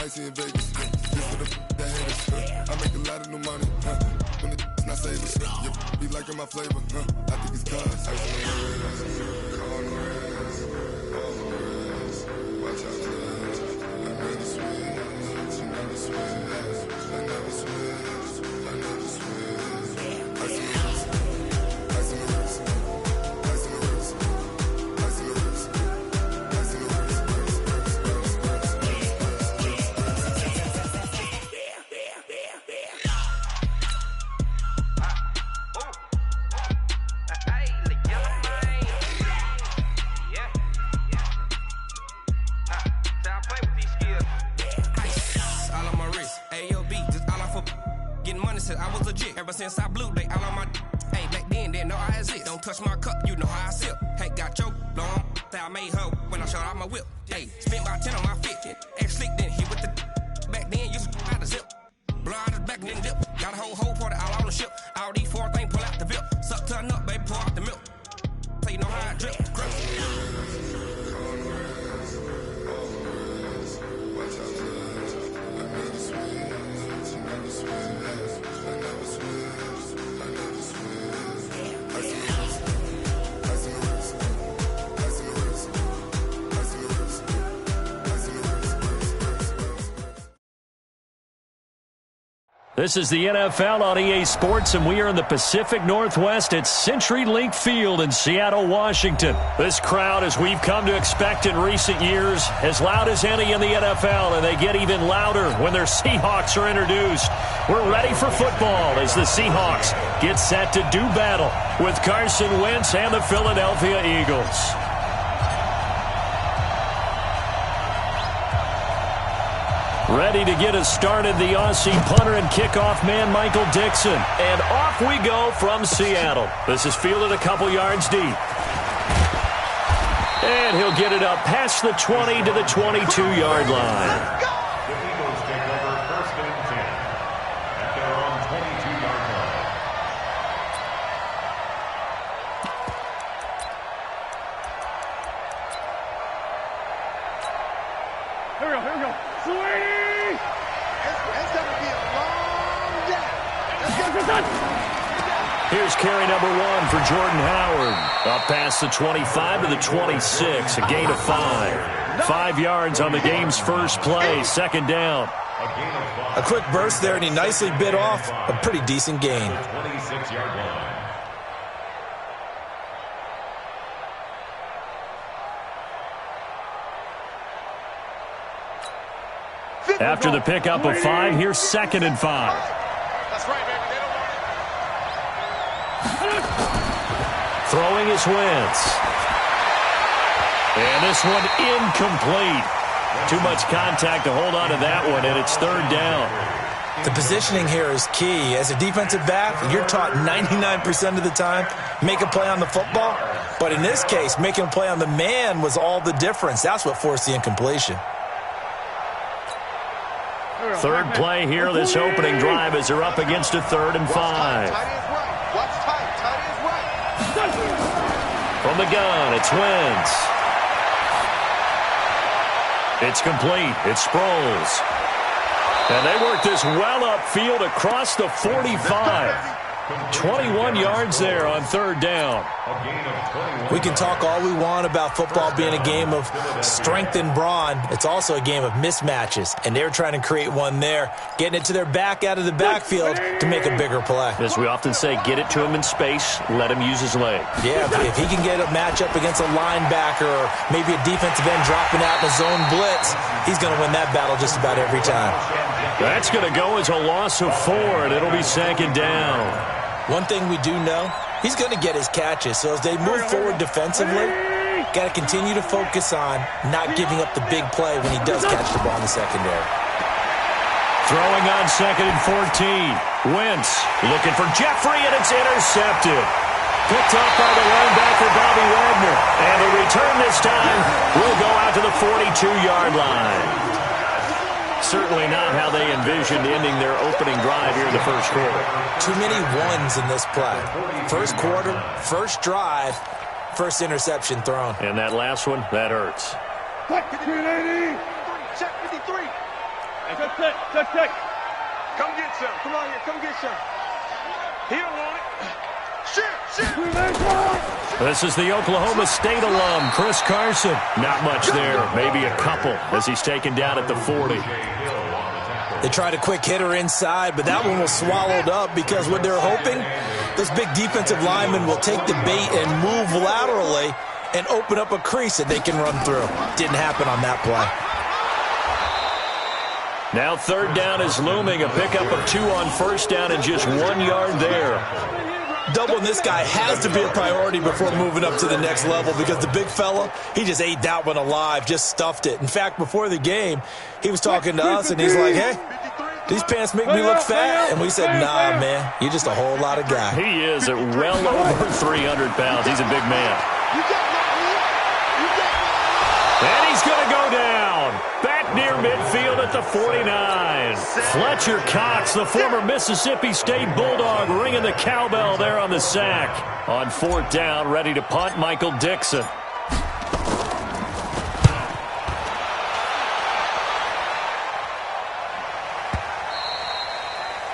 Icy in Vegas, just for the that haters. I make a lot of new money, when it's not savers. Be liking my flavor, I think it's cause. Ice in the wrist, on the wrist, on the wrist. Watch out, please. I never switch, you never switch. I never switch, I never switch. Ice in the wrist, ice in the wrist, ice in the wrist, ice in the wrist, ice in the wrist. I was legit ever since I blew they all on my hey back then didn't know I exist. Don't touch my cup, you know how I sip. Hey, got your long that I made her when I showed out my whip. Hey, spent about 10 on my fit. Ex slick then hit with the back then used to out the zip. Blow out his back then dip. Got a whole party all on the ship. All these four things pull out the VIP. Suck turn up, baby, pour out the milk. So you know how I drip. This is the NFL on EA Sports, and we are in the Pacific Northwest at CenturyLink Field in Seattle, Washington. This crowd, as we've come to expect in recent years, as loud as any in the NFL, and they get even louder when their Seahawks are introduced. We're ready for football as the Seahawks get set to do battle with Carson Wentz and the Philadelphia Eagles. Ready to get us started, the Aussie punter and kickoff man, Michael Dixon. And off we go from Seattle. This is fielded a couple yards deep. And he'll get it up past the 20 to the 22-yard line. The Eagles take over first and 10 at their own 22-yard line. Here we go. Sweetie! It's going to be a long day. Here's carry number 1 for Jordan Howard. Up past the 25 to the 26, a gain of 5. 5 yards on the game's first play, second down. A quick burst there, and he nicely bit off a pretty decent gain. 26-yard line. After the pickup of 5, here's second and 5. That's right, baby. They don't want it. Throwing is Wentz. And this one incomplete. Too much contact to hold on to that one, and it's third down. The positioning here is key. As a defensive back, you're taught 99% of the time, make a play on the football. But in this case, making a play on the man was all the difference. That's what forced the incompletion. Third play here, this opening drive, as they're up against a 3rd and 5. Tight is right. Watch tight. Tight is right. From the gun, it's Wentz. It's complete. It's Sproles. And they work this well upfield across the 45. 21 yards there on third down. We can talk all we want about football being a game of strength and brawn. It's also a game of mismatches, and they're trying to create one there, getting it to their back out of the backfield to make a bigger play. As we often say, get it to him in space, let him use his leg. Yeah, if he can get a matchup against a linebacker or maybe a defensive end dropping out in a zone blitz, he's going to win that battle just about every time. That's going to go as a loss of 4, and it'll be second down. One thing we do know, he's going to get his catches. So as they move forward defensively, got to continue to focus on not giving up the big play when he does catch the ball in the secondary. Throwing on second and 14. Wentz looking for Jeffrey, and it's intercepted. Picked up by the linebacker, Bobby Wagner. And the return this time will go out to the 42-yard line. Certainly not how they envisioned ending their opening drive here in the first quarter. Too many ones in this play. First quarter, first drive, first interception thrown. And that last one, that hurts. Check 53. Check. Come get some. Come on here. Come get some. He don't want it. Shit. This is the Oklahoma State alum, Chris Carson. Not much there, maybe a couple, as he's taken down at the 40. They tried a quick hitter inside, but that one was swallowed up because what they're hoping, this big defensive lineman will take the bait and move laterally and open up a crease that they can run through. Didn't happen on that play. Now third down is looming, a pickup of 2 on first down and just 1 yard there. Doubling this guy has to be a priority before moving up to the next level because the big fella, he just ate that one alive, just stuffed it. In fact, before the game, he was talking to us, and he's like, hey, these pants make me look fat. And we said, nah, man, you're just a whole lot of guy. He is at well over 300 pounds. He's a big man. And he's going to go down. Back near midfield at the 49. Fletcher Cox, the former Mississippi State Bulldog, ringing the cowbell there on the sack. On fourth down, ready to punt, Michael Dixon.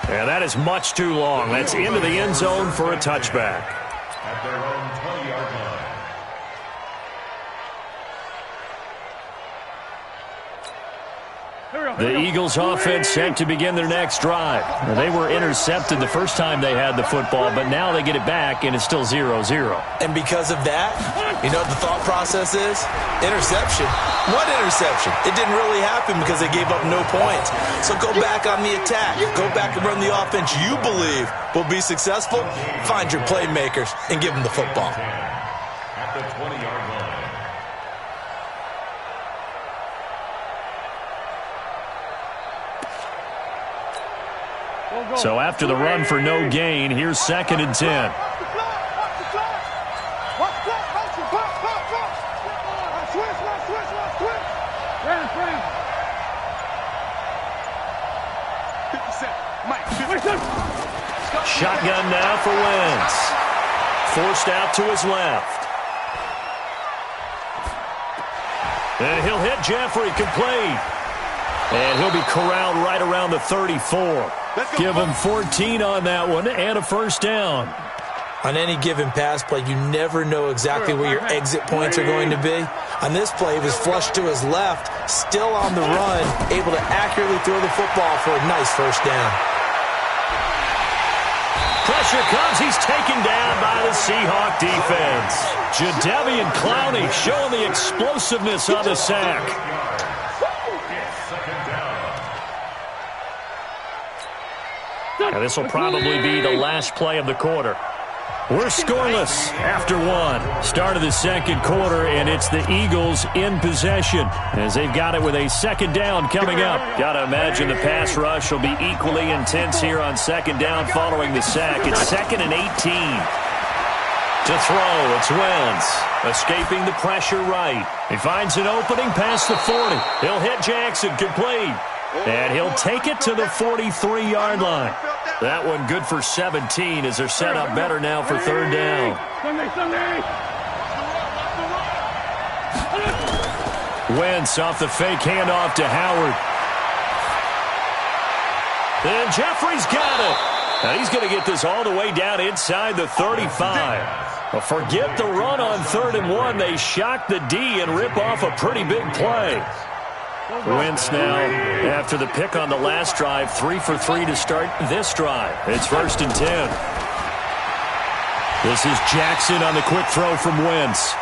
And that is much too long. That's into the end zone for a touchback. At their own 20-yard line. The Eagles offense set to begin their next drive. Now, they were intercepted the first time they had the football, but now they get it back, and it's still 0-0. And because of that, you know what the thought process is? Interception. What interception? It didn't really happen because they gave up no points. So go back on the attack. Go back and run the offense you believe will be successful. Find your playmakers and give them the football. At the 20-yard line. So after the run for no gain, here's 2nd and 10. Shotgun now for Wentz. Forced out to his left. And he'll hit Jeffrey, complete. And he'll be corralled right around the 34. Give him 14 on that one and a first down. On any given pass play, you never know exactly where your exit points are going to be. On this play, he was flushed to his left, still on the run, able to accurately throw the football for a nice first down. Pressure comes. He's taken down by the Seahawk defense. Jadeveon Clowney showing the explosiveness on the sack. Now, this will probably be the last play of the quarter. We're scoreless after one. Start of the second quarter, and it's the Eagles in possession as they've got it with a second down coming up. Got to imagine the pass rush will be equally intense here on second down following the sack. It's 2nd and 18. To throw, it's Wentz. Escaping the pressure right. He finds an opening past the 40. He'll hit Jackson, complete. And he'll take it to the 43-yard line. That one good for 17 as they're set up better now for third down. Wentz off the fake handoff to Howard. And Jeffrey's got it. Now he's going to get this all the way down inside the 35. Well, forget the run on 3rd and 1. They shock the D and rip off a pretty big play. Wentz now, after the pick on the last drive, 3 for 3 to start this drive. It's 1st and 10. This is Jackson on the quick throw from Wentz.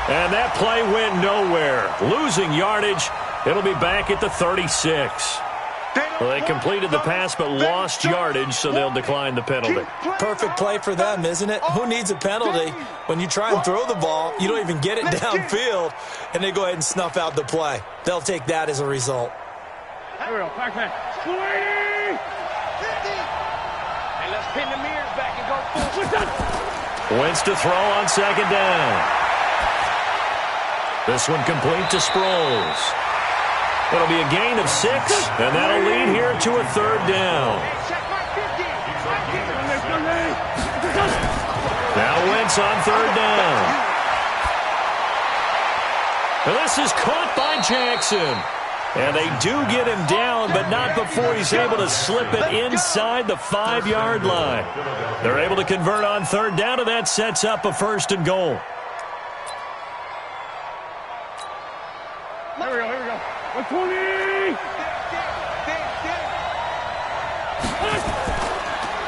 And that play went nowhere. Losing yardage. It'll be back at the 36. Well, they completed the pass but lost yardage, so they'll decline the penalty. Perfect play for them, isn't it? Who needs a penalty? When you try and throw the ball, you don't even get it downfield, and they go ahead and snuff out the play. They'll take that as a result. Here we go. Hey, let's pin the mirrors back and go full. Wentz to throw on second down. This one complete to Sproles. It'll be a gain of 6, and that'll lead here to a third down. Now Wentz on third down. And this is caught by Jackson. And they do get him down, but not before he's able to slip it inside the 5-yard line. They're able to convert on third down, and that sets up a 1st and goal. Here we go. 120!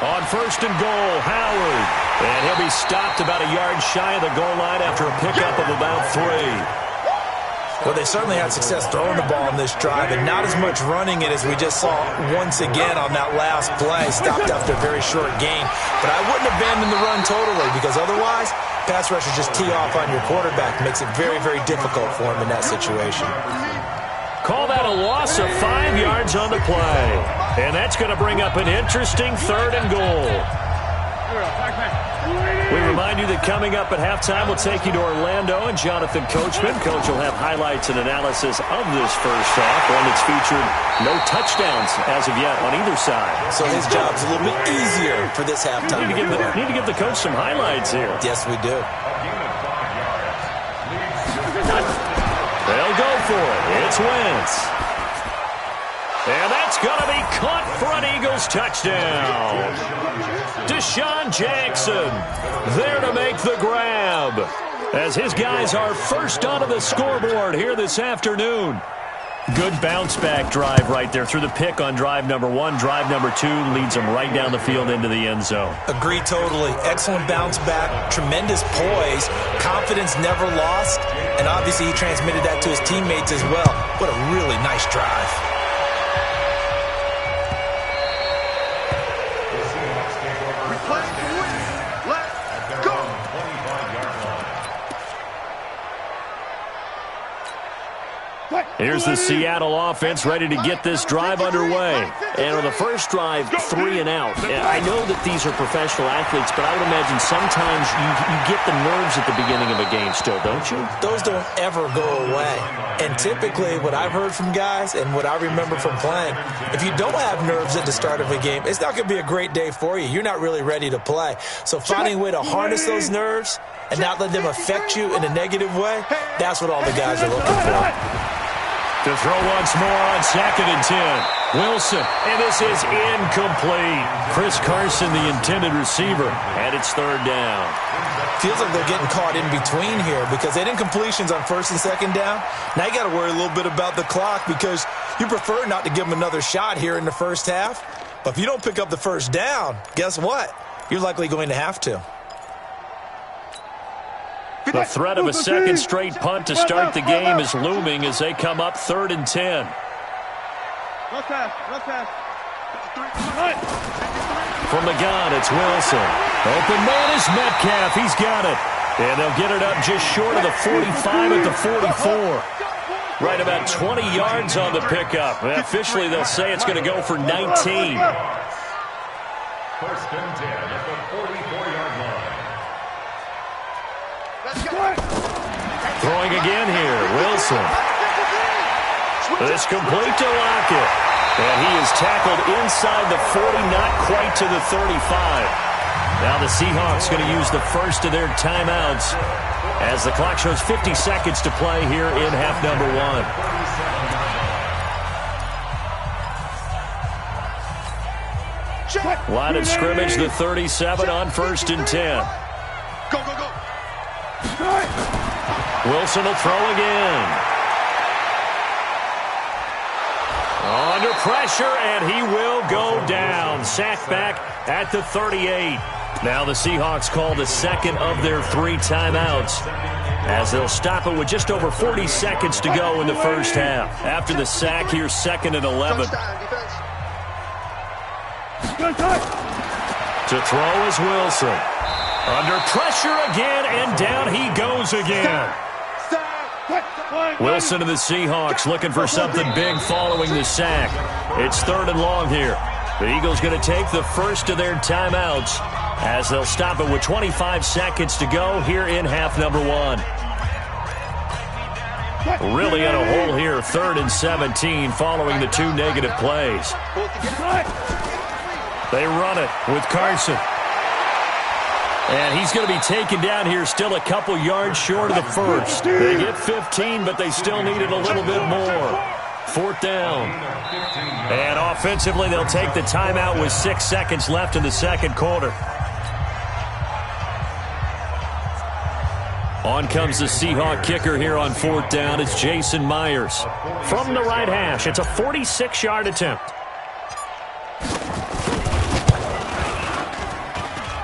On 1st and goal, Howard. And he'll be stopped about a yard shy of the goal line after a pickup of about 3. Well, they certainly had success throwing the ball on this drive, and not as much running it as we just saw once again on that last play. Stopped after a very short gain. But I wouldn't abandon the run totally, because otherwise, pass rushers just tee off on your quarterback. Makes it very, very difficult for him in that situation. Call that a loss of 5 yards on the play. And that's going to bring up an interesting 3rd and goal. We remind you that coming up at halftime, we'll take you to Orlando and Jonathan Coachman. Coach will have highlights and analysis of this first half, one that's featured no touchdowns as of yet on either side. So his job's a little bit easier for this halftime. Need to give the coach some highlights here. Yes, we do. They'll go for it. It's Wentz. And that's going to be caught for an Eagles touchdown. Deshaun Jackson there to make the grab as his guys are first onto the scoreboard here this afternoon. Good bounce-back drive right there through the pick on drive number 1. Drive number 2 leads them right down the field into the end zone. Agree totally. Excellent bounce-back, tremendous poise, confidence never lost, and obviously he transmitted that to his teammates as well. What a really nice drive. Here's the Seattle offense ready to get this drive underway. And on the first drive, 3 and out. I know that these are professional athletes, but I would imagine sometimes you get the nerves at the beginning of a game still, don't you? Those don't ever go away. And typically what I've heard from guys and what I remember from playing, if you don't have nerves at the start of a game, it's not going to be a great day for you. You're not really ready to play. So finding a way to harness those nerves and not let them affect you in a negative way, that's what all the guys are looking for. To throw once more on 2nd and 10. Wilson, and this is incomplete. Chris Carson, the intended receiver, and it's 3rd down. Feels like they're getting caught in between here because they didn't completions on 1st and 2nd down. Now you got to worry a little bit about the clock because you prefer not to give them another shot here in the first half. But if you don't pick up the 1st down, guess what? You're likely going to have to. The threat of a second straight punt to start the game is looming as they come up 3rd and 10. From the gun, it's Wilson. Open man is Metcalf. He's got it. And they'll get it up just short of the 45 at the 44. Right about 20 yards on the pickup. Officially, they'll say it's going to go for 19. 1st and 10 at the 44-yard line. Throwing again here, Wilson. It's complete to Lockett. And he is tackled inside the 40, not quite to the 35. Now the Seahawks going to use the first of their timeouts as the clock shows 50 seconds to play here in half number 1. Line of scrimmage, the 37 on 1st and 10. Go. Wilson will throw again. Under pressure, and he will go down. Sacked back at the 38. Now the Seahawks call the second of their 3 timeouts as they'll stop it with just over 40 seconds to go in the first half. After the sack, here's 2nd and 11. To throw is Wilson. Under pressure again, and down he goes again. Wilson and the Seahawks looking for something big following the sack. It's 3rd and long here. The Eagles going to take the first of their timeouts as they'll stop it with 25 seconds to go here in half number 1. Really in a hole here, 3rd and 17 following the 2 negative plays. They run it with Carson. And he's going to be taken down here still a couple yards short of the first. They get 15, but they still need it a little bit more. 4th down. And offensively, they'll take the timeout with 6 seconds left in the second quarter. On comes the Seahawk kicker here on 4th down. It's Jason Myers. From the right hash, it's a 46-yard attempt.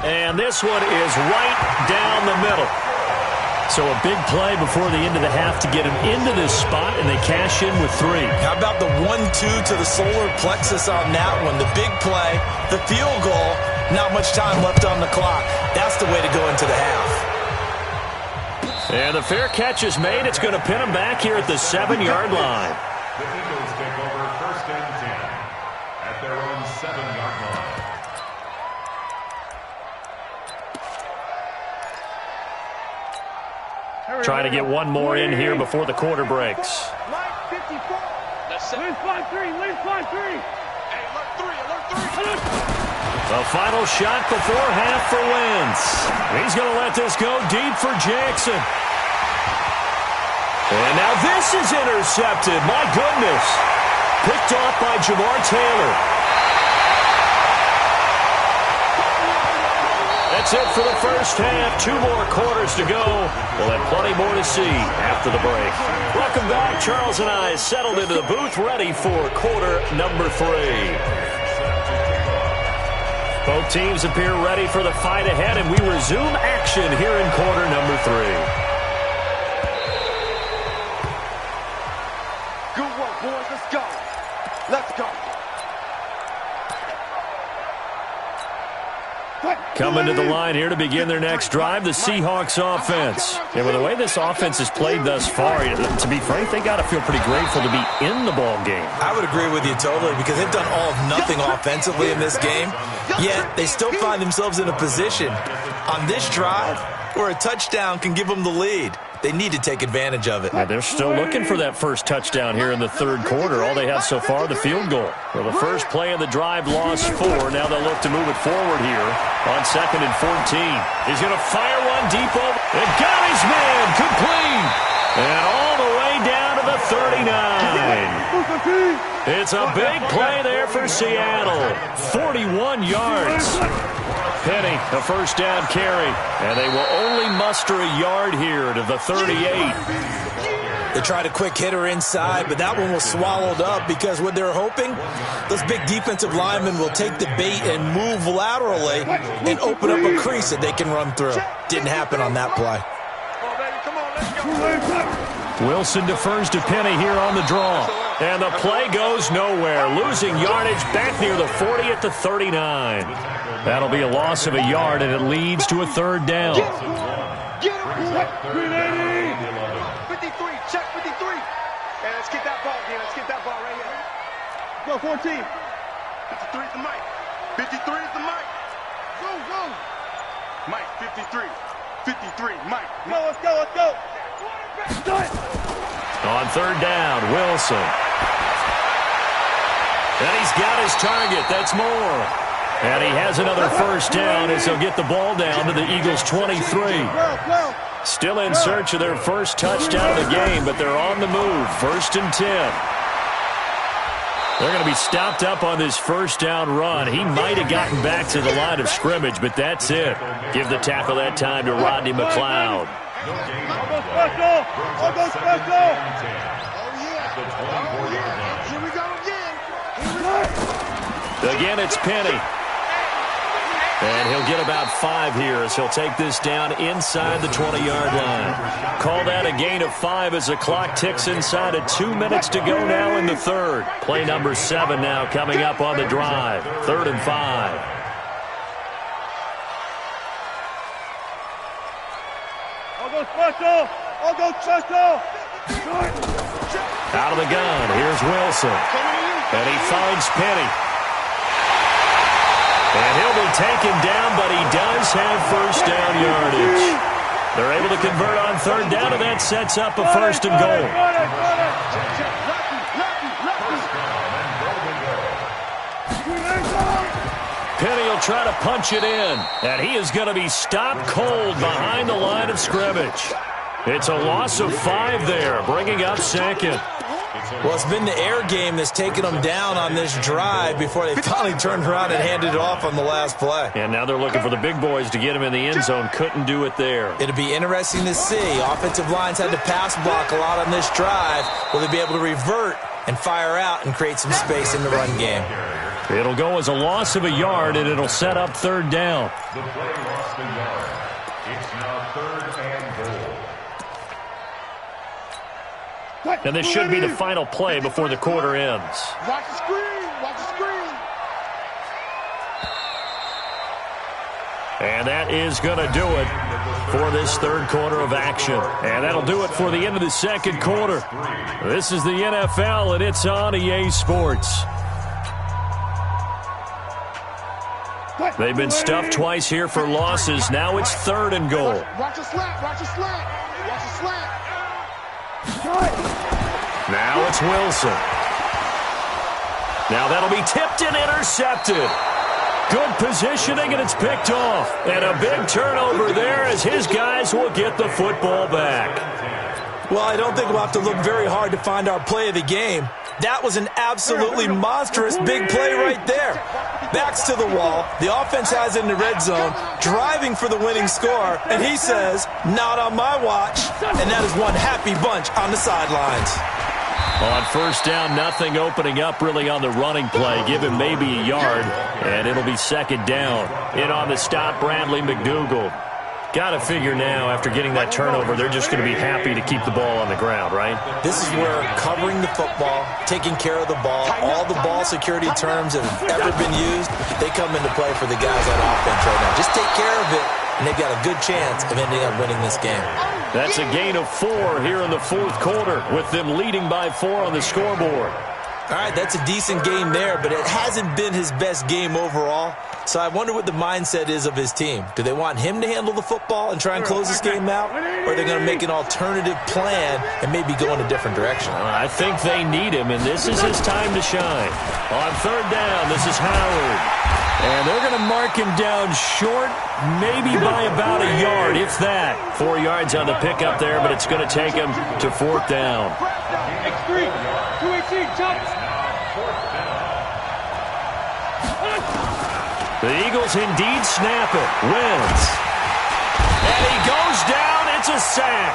And this one is right down the middle. So a big play before the end of the half to get him into this spot, and they cash in with 3. How about the 1-2 to the solar plexus on that one? The big play, the field goal, not much time left on the clock. That's the way to go into the half. And the fair catch is made. It's going to pin him back here at the 7-yard line. The Eagles take over 1st and 10 at their own 7-yard line. Trying to get one more in here before the quarter breaks. Line 54. Lynch 5-3. Lynch 5-3. Hey, alert 3. The final shot before half for Wentz. He's going to let this go deep for Jackson. And now this is intercepted. My goodness. Picked off by Jamar Taylor. That's it for the first half. 2 more quarters to go. We'll have plenty more to see after the break. Welcome back. Charles and I settled into the booth, ready for quarter number 3. Both teams appear ready for the fight ahead, and we resume action here in quarter number 3. Good work, boys. Let's go. Let's go. Coming to the line here to begin their next drive, the Seahawks offense. And with the way this offense has played thus far, to be frank, they got to feel pretty grateful to be in the ball game. I would agree with you totally, because they've done all of nothing offensively in this game, yet they still find themselves in a position on this drive where a touchdown can give them the lead. They need to take advantage of it. And they're still looking for that first touchdown here in the third quarter. All they have so far, the field goal. Well, the first play of the drive lost 4. Now they'll look to move it forward here on 2nd and 14. He's going to fire one deep over. And got his man complete. And all the way down to the 39. It's a big play there for Seattle. 41 yards. Penny, a first down carry. And they will only muster a yard here to the 38. They tried a quick hitter inside, but that one was swallowed up because what they're hoping, those big defensive linemen will take the bait and move laterally and open up a crease that they can run through. Didn't happen on that play. Wilson defers to Penny here on the draw. And the play goes nowhere. Losing yardage back near the 40 at the 39. That'll be a loss of a yard, and it leads to a 3rd down. Get him. 53. Check 53. And let's get that ball, again. Let's get that ball right here. Go, 14. 53 is the mic. 53 is the mic. Go. Mike, 53. 53, Mike. Let's go. On 3rd down, Wilson. And he's got his target. That's more. And he has another first down as he'll get the ball down to the Eagles' 23. Still in search of their first touchdown of the game, but they're on the move. 1st and 10. They're going to be stopped up on this first down run. He might have gotten back to the line of scrimmage, but that's it. Give the tackle that time to Rodney McLeod. Almost special. Here we go again. Again, it's Penny. And he'll get about 5 here as he'll take this down inside the 20-yard line. Call that a gain of 5 as the clock ticks inside of 2 minutes to go now in the third. Play number 7 now coming up on the drive. 3rd and 5. I'll go special. Out of the gun, here's Wilson. And he finds Penny. And he'll be taken down, but he does have first down yardage. They're able to convert on 3rd down, and that sets up a 1st and goal. Penny will try to punch it in, and he is going to be stopped cold behind the line of scrimmage. It's a loss of 5 there, bringing up 2nd. Well, it's been the air game that's taken them down on this drive before they finally turned around and handed it off on the last play. And now they're looking for the big boys to get him in the end zone. Couldn't do it there. It'll be interesting to see. Offensive lines had to pass block a lot on this drive. Will they be able to revert and fire out and create some space in the run game? It'll go as a loss of a yard, and it'll set up third down. The play lost a yard. It's now 3rd and goal. And this should be the final play before the quarter ends. Watch the screen. Watch the screen. And that is going to do it for this third quarter of action. And that'll do it for the end of the second quarter. This is the NFL, and it's on EA Sports. They've been stuffed twice here for losses. Now it's 3rd and goal. Watch the slant. Watch the slant. Watch the slant. Now it's Wilson. Now that'll be tipped and intercepted. Good positioning, and it's picked off. And a big turnover there as his guys will get the football back. Well, I don't think we'll have to look very hard to find our play of the game. That was an absolutely monstrous big play right there. Backs to the wall. The offense has it in the red zone, driving for the winning score, and he says, not on my watch. And that is one happy bunch on the sidelines. On first down, nothing opening up really on the running play. Give him maybe a yard, and it'll be 2nd down. In on the stop, Bradley McDougald. Got to figure now, after getting that turnover, they're just going to be happy to keep the ball on the ground, right? This is where covering the football, taking care of the ball, all the ball security terms that have ever been used, they come into play for the guys on offense right now. Just take care of it, and they've got a good chance of ending up winning this game. That's a gain of 4 here in the fourth quarter, with them leading by 4 on the scoreboard. All right, that's a decent game there, but it hasn't been his best game overall. So I wonder what the mindset is of his team. Do they want him to handle the football and try and close this game out? Or are they going to make an alternative plan and maybe go in a different direction? I think they need him, and this is his time to shine. On 3rd down, this is Howard. And they're going to mark him down short, maybe by about a yard, if that. 4 yards on the pickup there, but it's going to take him to 4th down. X3. 218. Jump. The Eagles indeed snap it. Wins. And he goes down. It's a sack.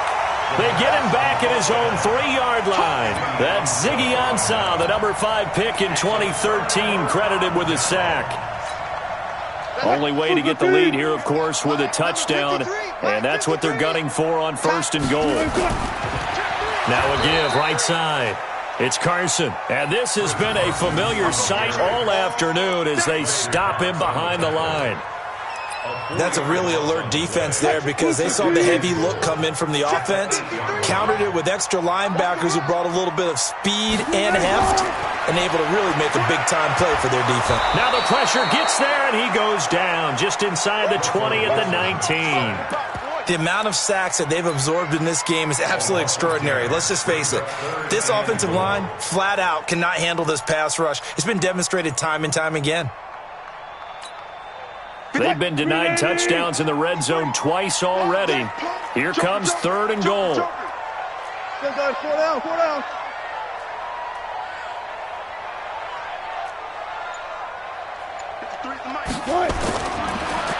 They get him back at his own 3-yard line. That's Ziggy Ansah, the number 5 pick in 2013, credited with a sack. Only way to get the lead here, of course, with a touchdown. And that's what they're gunning for on 1st and goal. Now a give, right side. It's Carson, and this has been a familiar sight all afternoon as they stop him behind the line. That's a really alert defense there because they saw the heavy look come in from the offense, countered it with extra linebackers who brought a little bit of speed and heft, and able to really make a big-time play for their defense. Now the pressure gets there, and he goes down just inside the 20 at the 19. The amount of sacks that they've absorbed in this game is absolutely extraordinary. Let's just face it. This offensive line, flat out, cannot handle this pass rush. It's been demonstrated time and time again. They've been denied touchdowns in the red zone twice already. Here comes 3rd and goal. Still got 4 down. 4 down.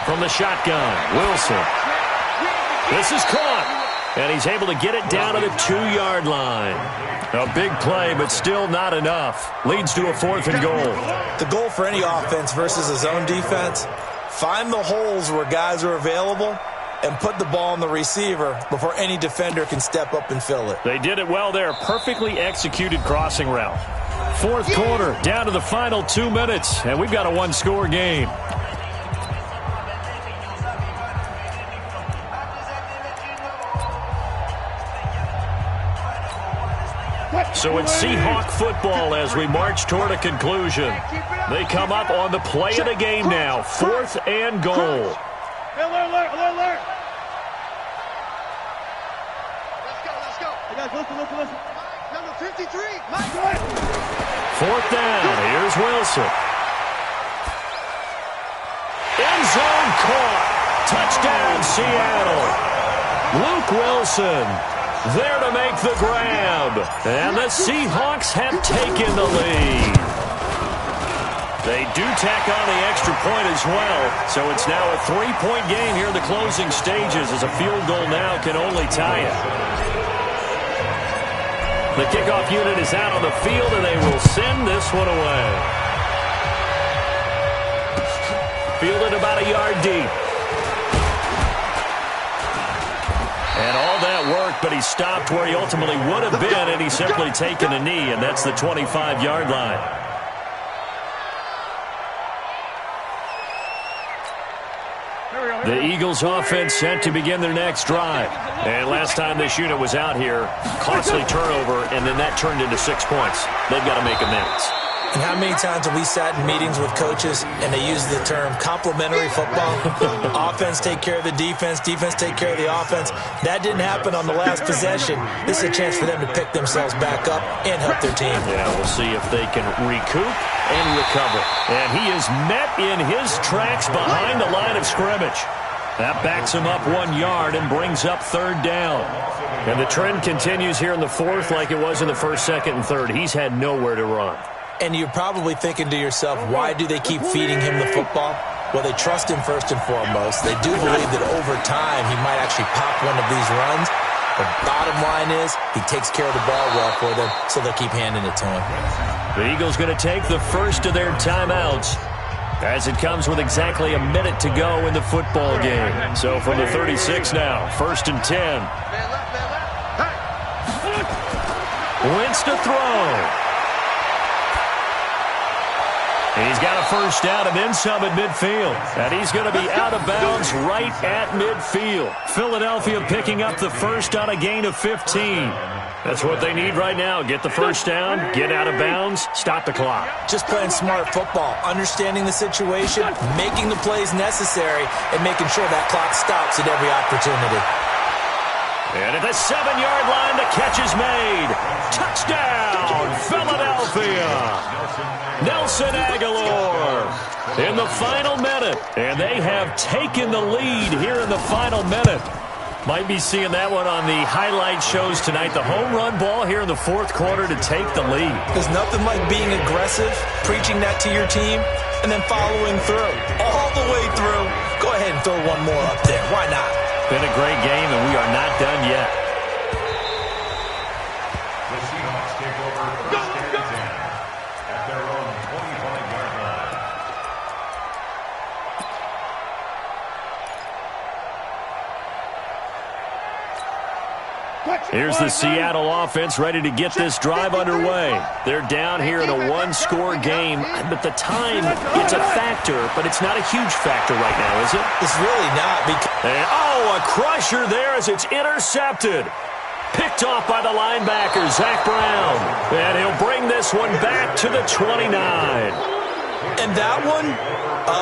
From the shotgun, Wilson. This is caught, and he's able to get it down to the 2-yard line. A big play, but still not enough. Leads to a 4th and goal. The goal for any offense versus a zone defense, find the holes where guys are available and put the ball on the receiver before any defender can step up and fill it. They did it well there. Perfectly executed crossing route. 4th quarter, down to the final 2 minutes, and we've got a 1-score game. So it's Seahawk football as we march toward a conclusion. They come up on the play of the game now. 4th and goal. Alert. Let's go. Hey guys, listen. Number 53. 4th down. Here's Wilson. End zone caught. Touchdown, Seattle. Luke Wilson there to make the grab. And the Seahawks have taken the lead. They do tack on the extra point as well, so it's now a 3-point game here in the closing stages, as a field goal now can only tie it. The kickoff unit is out on the field, and they will send this one away. Fielded about a yard deep. And all that work, but he stopped where he ultimately would have been, and he's simply taken a knee, and that's the 25-yard line. The Eagles offense set to begin their next drive. And last time this unit was out here, costly turnover, and then that turned into 6 points. They've got to make amends. And how many times have we sat in meetings with coaches and they use the term complementary football? Offense take care of the defense, defense take care of the offense. That didn't happen on the last possession. This is a chance for them to pick themselves back up and help their team. Yeah, we'll see if they can recoup and recover. And he is met in his tracks behind the line of scrimmage. That backs him up 1 yard and brings up third down. And the trend continues here in the fourth like it was in the first, second, and third. He's had nowhere to run. And you're probably thinking to yourself, why do they keep feeding him the football? Well, they trust him first and foremost. They do believe that over time he might actually pop one of these runs. The bottom line is he takes care of the ball well for them, so they'll keep handing it to him. The Eagles going to take the first of their timeouts as it comes with exactly a minute to go in the football game. So from the 36 now, 1st and 10. Wentz to throw. He's got a first down and then some at midfield. And he's going to be out of bounds right at midfield. Philadelphia picking up the first on a gain of 15. That's what they need right now. Get the first down, get out of bounds, stop the clock. Just playing smart football, understanding the situation, making the plays necessary, and making sure that clock stops at every opportunity. And at the 7-yard line, the catch is made. Touchdown, Philadelphia. Nelson Aguilar in the final minute. And they have taken the lead here in the final minute. Might be seeing that one on the highlight shows tonight. The home run ball here in the fourth quarter to take the lead. There's nothing like being aggressive, preaching that to your team, and then following through. All the way through. Go ahead and throw one more up there. Why not? Been a great game, and we are not done yet. The Seahawks take over first and 10 at their own 25-yard line. Here's the Seattle offense ready to get this drive underway. They're down here in a one-score game, but the time, it's a factor, but it's not a huge factor right now, is it? It's really not. And, oh, a crusher there as it's intercepted. Picked off by the linebacker, Zach Brown. And he'll bring this one back to the 29. And that one,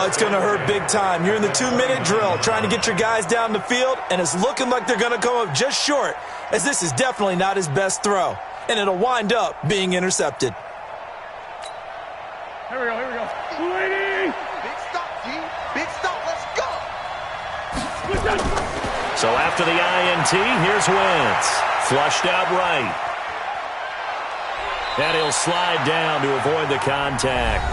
it's going to hurt big time. You're in the 2-minute drill trying to get your guys down the field, and it's looking like they're going to come up just short, as this is definitely not his best throw. And it'll wind up being intercepted. Here we go. Big stop, G. Big stop. Let's go. So after the INT, here's Wentz. Flushed out right. And he'll slide down to avoid the contact.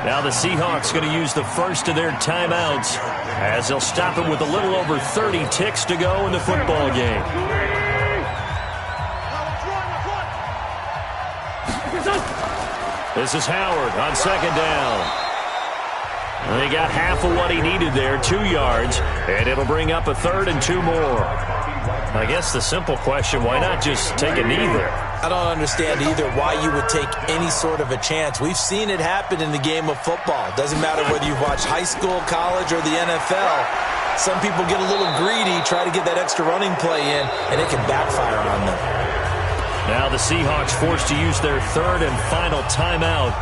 Now the Seahawks going to use the first of their timeouts as they'll stop it with a little over 30 ticks to go in the football game. This is Howard on second down. And he got half of what he needed there, 2 yards, and it'll bring up a 3rd and 2 more. I guess the simple question, why not just take a knee there? I don't understand either why you would take any sort of a chance. We've seen it happen in the game of football. Doesn't matter whether you've watched high school, college, or the NFL. Some people get a little greedy, try to get that extra running play in, and it can backfire on them. Now the Seahawks forced to use their 3rd and final timeout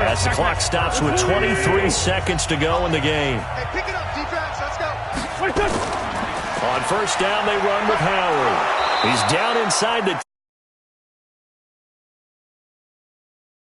as the clock stops with 23 seconds to go in the game. Hey, pick it up, defense. Let's go. On first down, they run with Howard. He's down inside the